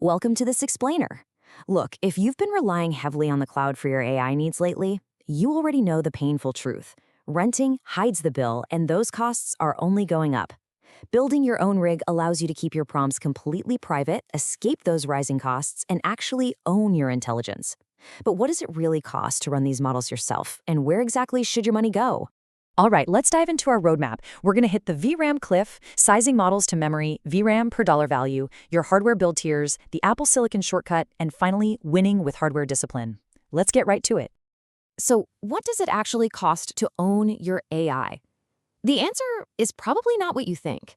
Welcome to this explainer. Look, if you've been relying heavily on the cloud for your AI needs lately, you already know the painful truth. Renting hides the bill, and those costs are only going up. Building your own rig allows you to keep your prompts completely private, escape those rising costs, and actually own your intelligence. But what does it really cost to run these models yourself, and where exactly should your money go? All right, let's dive into our roadmap. We're going to hit the VRAM cliff, sizing models to memory, VRAM per dollar value, your hardware build tiers, the Apple Silicon shortcut, and finally, winning with hardware discipline. Let's get right to it. So, what does it actually cost to own your AI? The answer is probably not what you think.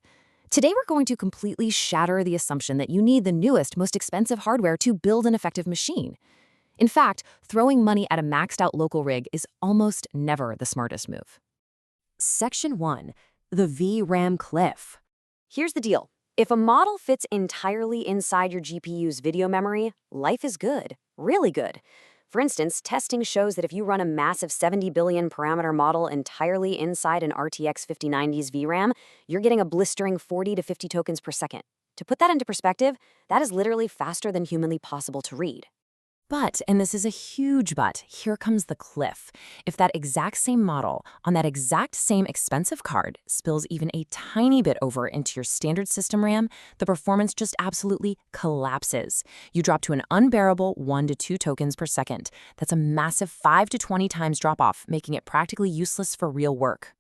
Today, we're going to completely shatter the assumption that you need the newest, most expensive hardware to build an effective machine. In fact, throwing money at a maxed-out local rig is almost never the smartest move. Section 1. The VRAM cliff. Here's the deal. If a model fits entirely inside your GPU's video memory, life is good, really good. For instance, testing shows that if you run a massive 70 billion parameter model entirely inside an RTX 5090's VRAM, you're getting a blistering 40 to 50 tokens per second. To put that into perspective, that is literally faster than humanly possible to read. But, and this is a huge but, here comes the cliff. If that exact same model on that exact same expensive card spills even a tiny bit over into your standard system RAM, the performance just absolutely collapses. You drop to an unbearable 1 to 2 tokens per second. That's a massive 5 to 20 times drop-off, making it practically useless for real work.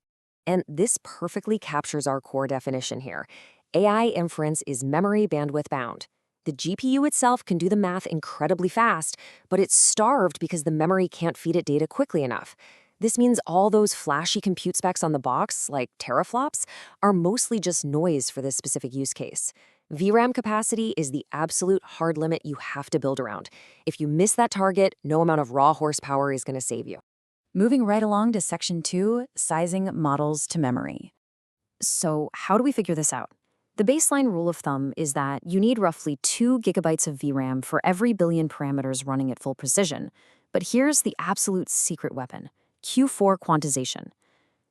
And this perfectly captures our core definition here. AI inference is memory bandwidth bound. The GPU itself can do the math incredibly fast, but it's starved because the memory can't feed it data quickly enough. This means all those flashy compute specs on the box, like teraflops, are mostly just noise for this specific use case. VRAM capacity is the absolute hard limit you have to build around. If you miss that target, no amount of raw horsepower is going to save you. Moving right along to Section 2, sizing models to memory. So how do we figure this out? The baseline rule of thumb is that you need roughly 2 gigabytes of VRAM for every billion parameters running at full precision. But here's the absolute secret weapon, Q4 quantization.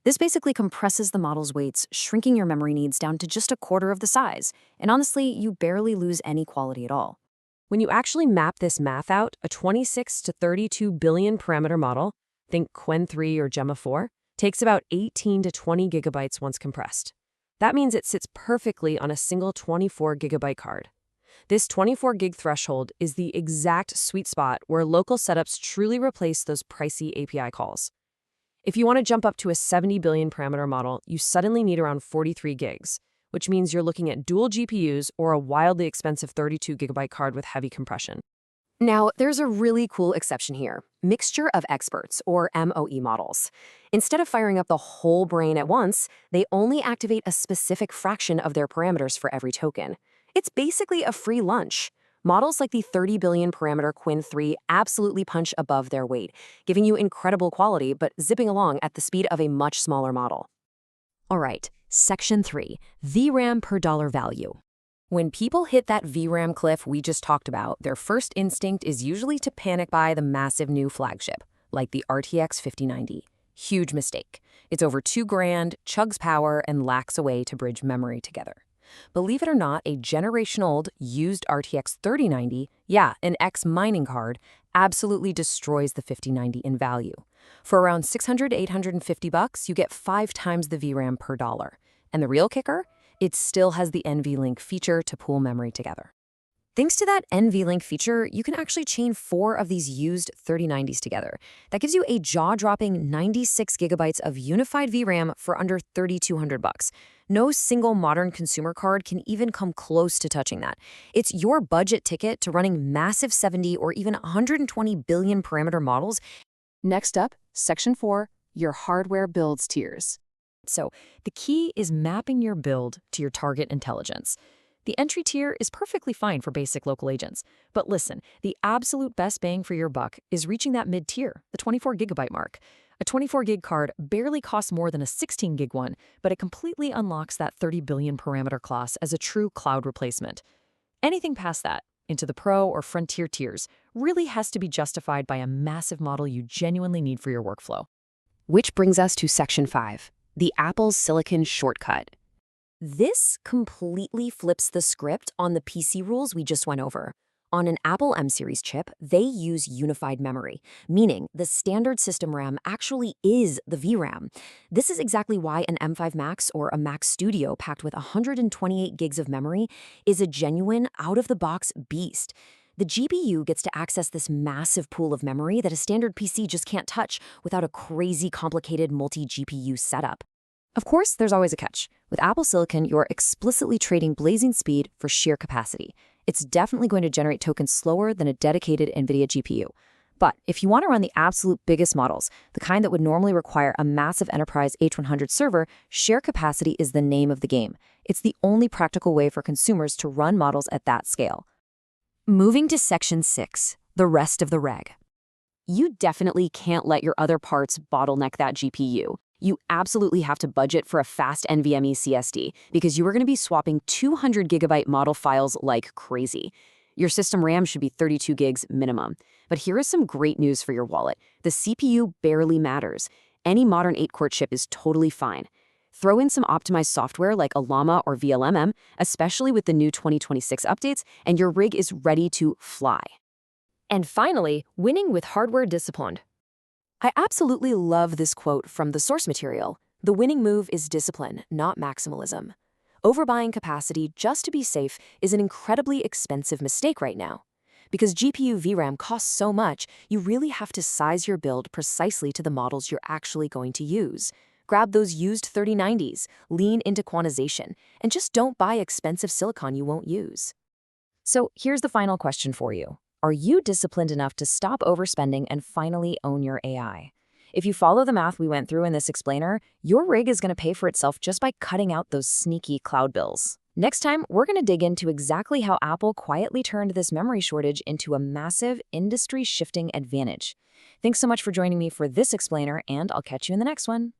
This basically compresses the model's weights, shrinking your memory needs down to just a quarter of the size. And honestly, you barely lose any quality at all. When you actually map this math out, a 26 to 32 billion parameter model, think Quen 3 or Gemma 4, takes about 18 to 20 gigabytes once compressed. That means it sits perfectly on a single 24 gigabyte card. This 24 gig threshold is the exact sweet spot where local setups truly replace those pricey API calls. If you want to jump up to a 70 billion parameter model, you suddenly need around 43 gigs, which means you're looking at dual GPUs or a wildly expensive 32 gigabyte card with heavy compression. Now, there's a really cool exception here, mixture of experts, or MOE models. Instead of firing up the whole brain at once, they only activate a specific fraction of their parameters for every token. It's basically a free lunch. Models like the 30 billion parameter Quen 3 absolutely punch above their weight, giving you incredible quality but zipping along at the speed of a much smaller model. All right, Section 3, VRAM per dollar value. When people hit that VRAM cliff we just talked about, their first instinct is usually to panic buy the massive new flagship, like the RTX 5090. Huge mistake. It's over $2,000, chugs power, and lacks a way to bridge memory together. Believe it or not, a generation-old used RTX 3090, yeah, an X-mining card, absolutely destroys the 5090 in value. For around $600 to $850, you get 5 times the VRAM per dollar. And the real kicker? It still has the NVLink feature to pool memory together. Thanks to that NVLink feature, you can actually chain 4 of these used 3090s together. That gives you a jaw-dropping 96 gigabytes of unified VRAM for under $3,200. No single modern consumer card can even come close to touching that. It's your budget ticket to running massive 70 or even 120 billion parameter models. Next up, Section 4, your hardware builds tiers. So the key is mapping your build to your target intelligence. The entry tier is perfectly fine for basic local agents. But listen, the absolute best bang for your buck is reaching that mid-tier, the 24 gigabyte mark. A 24 gig card barely costs more than a 16 gig one, but it completely unlocks that 30 billion parameter class as a true cloud replacement. Anything past that, into the Pro or Frontier tiers, really has to be justified by a massive model you genuinely need for your workflow. Which brings us to Section 5. The Apple Silicon shortcut. This completely flips the script on the PC rules we just went over. On an Apple M series chip, they use unified memory, meaning the standard system RAM actually is the VRAM. This is exactly why an M5 Max or a Mac Studio packed with 128 gigs of memory is a genuine, out-of-the-box beast. The GPU gets to access this massive pool of memory that a standard PC just can't touch without a crazy complicated multi-GPU setup. Of course, there's always a catch. With Apple Silicon, you're explicitly trading blazing speed for sheer capacity. It's definitely going to generate tokens slower than a dedicated NVIDIA GPU. But if you want to run the absolute biggest models, the kind that would normally require a massive enterprise H100 server, sheer capacity is the name of the game. It's the only practical way for consumers to run models at that scale. Moving to Section 6, the rest of the reg. You definitely can't let your other parts bottleneck that GPU. You absolutely have to budget for a fast NVMe CSD because you are going to be swapping 200 gigabyte model files like crazy. Your system RAM should be 32 gigs minimum. But here is some great news for your wallet. The CPU barely matters. Any modern 8-core chip is totally fine. Throw in some optimized software like a Llama or VLMM, especially with the new 2026 updates, and your rig is ready to fly. And finally, winning with hardware discipline. I absolutely love this quote from the source material. The winning move is discipline, not maximalism. Overbuying capacity just to be safe is an incredibly expensive mistake right now. Because GPU VRAM costs so much, you really have to size your build precisely to the models you're actually going to use. Grab those used 3090s, lean into quantization, and just don't buy expensive silicon you won't use. So here's the final question for you. Are you disciplined enough to stop overspending and finally own your AI? If you follow the math we went through in this explainer, your rig is going to pay for itself just by cutting out those sneaky cloud bills. Next time, we're going to dig into exactly how Apple quietly turned this memory shortage into a massive industry-shifting advantage. Thanks so much for joining me for this explainer, and I'll catch you in the next one.